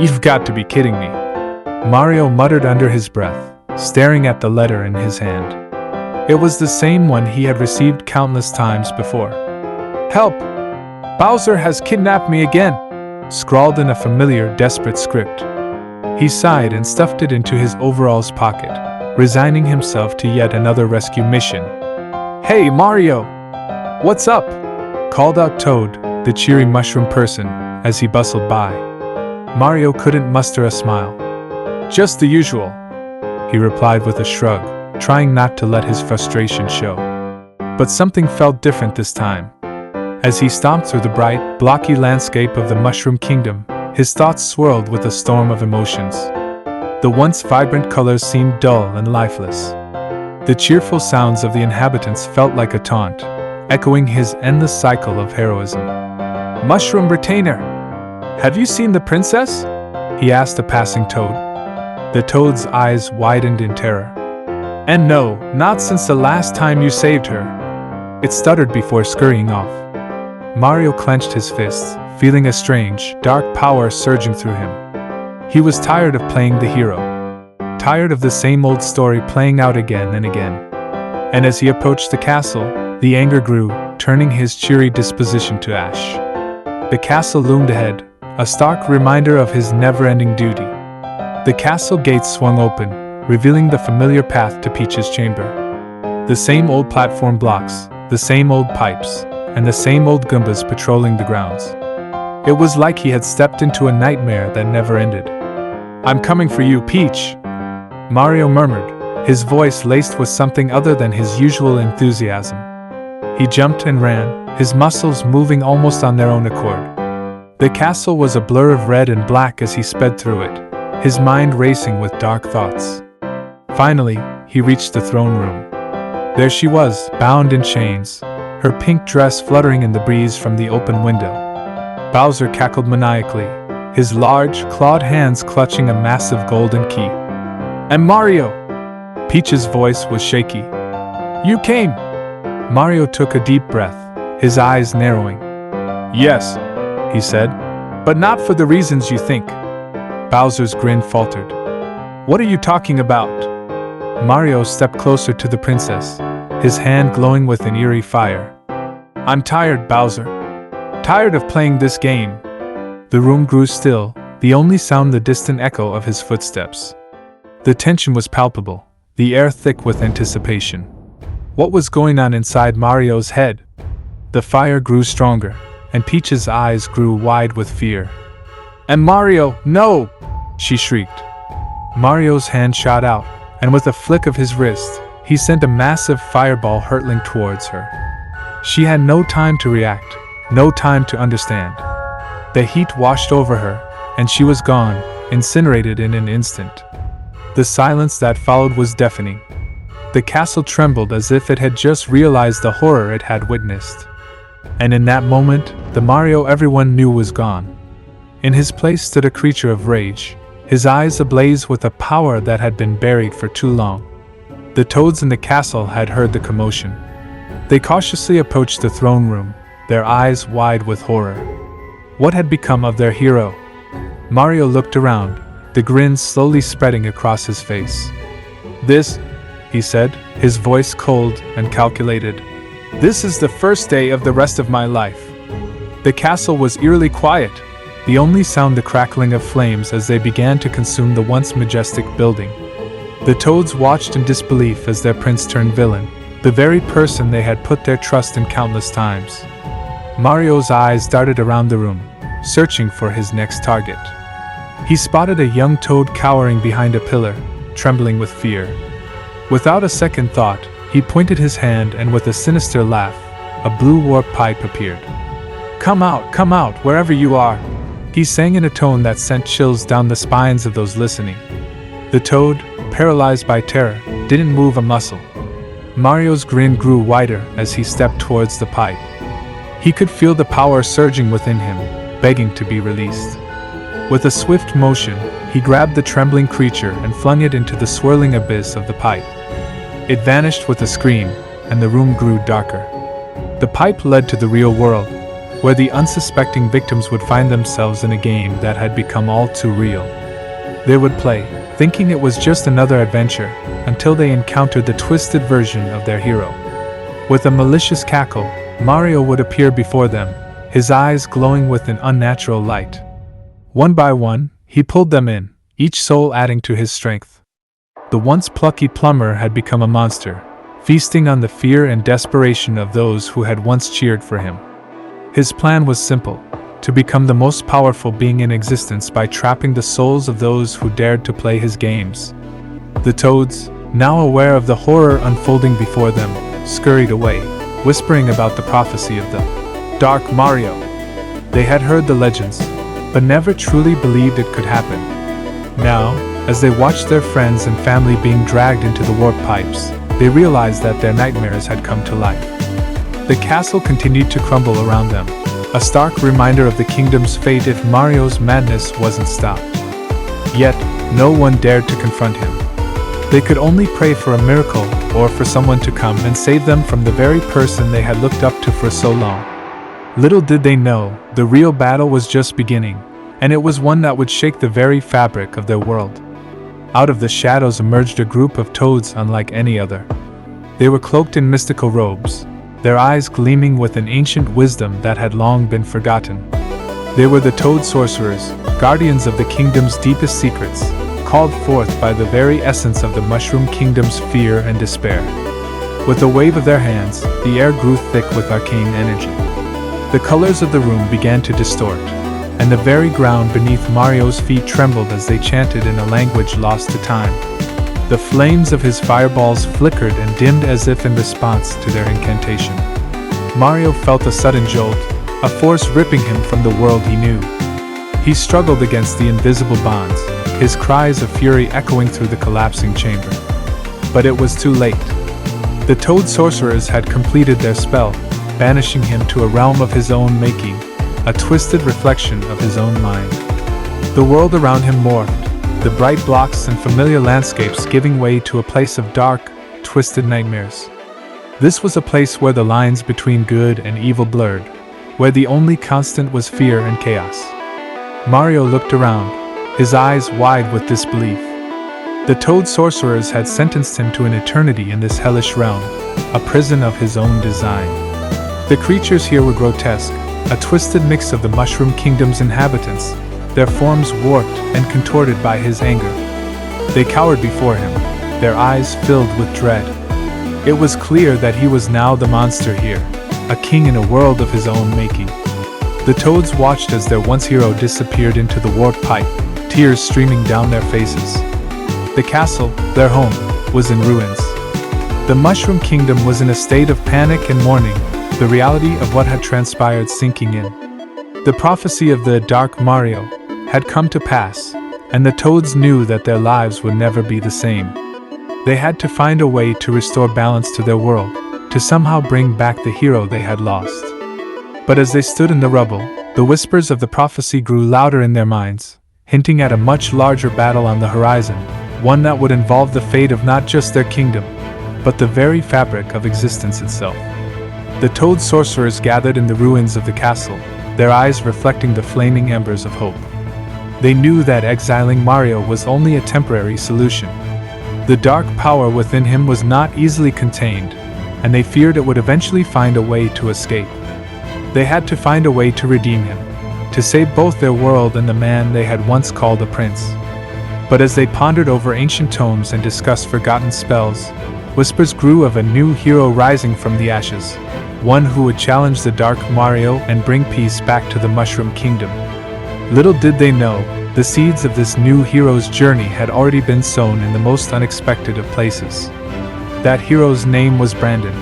You've got to be kidding me. Mario muttered under his breath, staring at the letter in his hand. It was the same one he had received countless times before. Help! Bowser has kidnapped me again! Scrawled in a familiar, desperate script. He sighed and stuffed it into his overalls pocket, resigning himself to yet another rescue mission. Hey, Mario! What's up? Called out Toad, the cheery mushroom person, as he bustled by. Mario couldn't muster a smile. Just the usual, he replied with a shrug, trying not to let his frustration show. But something felt different this time. As he stomped through the bright, blocky landscape of the Mushroom Kingdom, his thoughts swirled with a storm of emotions. The once vibrant colors seemed dull and lifeless. The cheerful sounds of the inhabitants felt like a taunt, echoing his endless cycle of heroism. Mushroom Retainer! Have you seen the princess? He asked a passing Toad. The Toad's eyes widened in terror. And no, not since the last time you saved her. It stuttered before scurrying off. Mario clenched his fists, feeling a strange, dark power surging through him. He was tired of playing the hero. Tired of the same old story playing out again and again. And as he approached the castle, the anger grew, turning his cheery disposition to ash. The castle loomed ahead, a stark reminder of his never-ending duty. The castle gates swung open, revealing the familiar path to Peach's chamber. The same old platform blocks, the same old pipes, and the same old Goombas patrolling the grounds. It was like he had stepped into a nightmare that never ended. I'm coming for you, Peach! Mario murmured, his voice laced with something other than his usual enthusiasm. He jumped and ran, his muscles moving almost on their own accord. The castle was a blur of red and black as he sped through it, his mind racing with dark thoughts. Finally, he reached the throne room. There she was, bound in chains, her pink dress fluttering in the breeze from the open window. Bowser cackled maniacally, his large, clawed hands clutching a massive golden key. And Mario! Peach's voice was shaky. You came! Mario took a deep breath, his eyes narrowing. Yes, he said, but not for the reasons you think. Bowser's grin faltered. What are you talking about? Mario stepped closer to the princess, his hand glowing with an eerie fire. I'm tired, Bowser. Tired of playing this game. The room grew still, the only sound the distant echo of his footsteps. The tension was palpable, the air thick with anticipation. What was going on inside Mario's head? The fire grew stronger, and Peach's eyes grew wide with fear. And Mario, no! She shrieked. Mario's hand shot out, and with a flick of his wrist, he sent a massive fireball hurtling towards her. She had no time to react, no time to understand. The heat washed over her, and she was gone, incinerated in an instant. The silence that followed was deafening. The castle trembled as if it had just realized the horror it had witnessed. And in that moment, the Mario everyone knew was gone. In his place stood a creature of rage, his eyes ablaze with a power that had been buried for too long. The Toads in the castle had heard the commotion. They cautiously approached the throne room, their eyes wide with horror. What had become of their hero? Mario looked around, the grin slowly spreading across his face. This, he said, his voice cold and calculated. This is the first day of the rest of my life. The castle was eerily quiet, the only sound the crackling of flames as they began to consume the once majestic building. The Toads watched in disbelief as their prince turned villain, the very person they had put their trust in countless times. Mario's eyes darted around the room, searching for his next target. He spotted a young Toad cowering behind a pillar, trembling with fear. Without a second thought, he pointed his hand and with a sinister laugh, a blue warp pipe appeared. Come out, wherever you are," he sang in a tone that sent chills down the spines of those listening. The Toad, paralyzed by terror, didn't move a muscle. Mario's grin grew wider as he stepped towards the pipe. He could feel the power surging within him, begging to be released. With a swift motion, he grabbed the trembling creature and flung it into the swirling abyss of the pipe. It vanished with a scream, and the room grew darker. The pipe led to the real world, where the unsuspecting victims would find themselves in a game that had become all too real. They would play, thinking it was just another adventure, until they encountered the twisted version of their hero. With a malicious cackle, Mario would appear before them, his eyes glowing with an unnatural light. One by one, he pulled them in, each soul adding to his strength. The once plucky plumber had become a monster, feasting on the fear and desperation of those who had once cheered for him. His plan was simple: to become the most powerful being in existence by trapping the souls of those who dared to play his games. The toads, now aware of the horror unfolding before them, scurried away, whispering about the prophecy of the Dark Mario. They had heard the legends, but never truly believed it could happen. Now, as they watched their friends and family being dragged into the warp pipes, they realized that their nightmares had come to life. The castle continued to crumble around them, a stark reminder of the kingdom's fate if Mario's madness wasn't stopped. Yet, no one dared to confront him. They could only pray for a miracle, or for someone to come and save them from the very person they had looked up to for so long. Little did they know, the real battle was just beginning, and it was one that would shake the very fabric of their world. Out of the shadows emerged a group of toads unlike any other. They were cloaked in mystical robes, their eyes gleaming with an ancient wisdom that had long been forgotten. They were the Toad Sorcerers, guardians of the kingdom's deepest secrets, called forth by the very essence of the Mushroom Kingdom's fear and despair. With a wave of their hands, the air grew thick with arcane energy. The colors of the room began to distort, and the very ground beneath Mario's feet trembled as they chanted in a language lost to time. The flames of his fireballs flickered and dimmed as if in response to their incantation. Mario felt a sudden jolt, a force ripping him from the world he knew. He struggled against the invisible bonds, his cries of fury echoing through the collapsing chamber. But it was too late. The Toad Sorcerers had completed their spell, banishing him to a realm of his own making, a twisted reflection of his own mind. The world around him morphed, the bright blocks and familiar landscapes giving way to a place of dark, twisted nightmares. This was a place where the lines between good and evil blurred, where the only constant was fear and chaos. Mario looked around, his eyes wide with disbelief. The Toad Sorcerers had sentenced him to an eternity in this hellish realm, a prison of his own design. The creatures here were grotesque, a twisted mix of the Mushroom Kingdom's inhabitants, their forms warped and contorted by his anger. They cowered before him, their eyes filled with dread. It was clear that he was now the monster here, a king in a world of his own making. The toads watched as their once hero disappeared into the warp pipe, tears streaming down their faces. The castle, their home, was in ruins. The Mushroom Kingdom was in a state of panic and mourning, the reality of what had transpired sinking in. The prophecy of the Dark Mario had come to pass, and the toads knew that their lives would never be the same. They had to find a way to restore balance to their world, to somehow bring back the hero they had lost. But as they stood in the rubble, the whispers of the prophecy grew louder in their minds, hinting at a much larger battle on the horizon, one that would involve the fate of not just their kingdom, but the very fabric of existence itself. The Toad Sorcerers gathered in the ruins of the castle, their eyes reflecting the flaming embers of hope. They knew that exiling Mario was only a temporary solution. The dark power within him was not easily contained, and they feared it would eventually find a way to escape. They had to find a way to redeem him, to save both their world and the man they had once called a prince. But as they pondered over ancient tomes and discussed forgotten spells, whispers grew of a new hero rising from the ashes, one who would challenge the Dark Mario and bring peace back to the Mushroom Kingdom. Little did they know, the seeds of this new hero's journey had already been sown in the most unexpected of places. That hero's name was Brandon,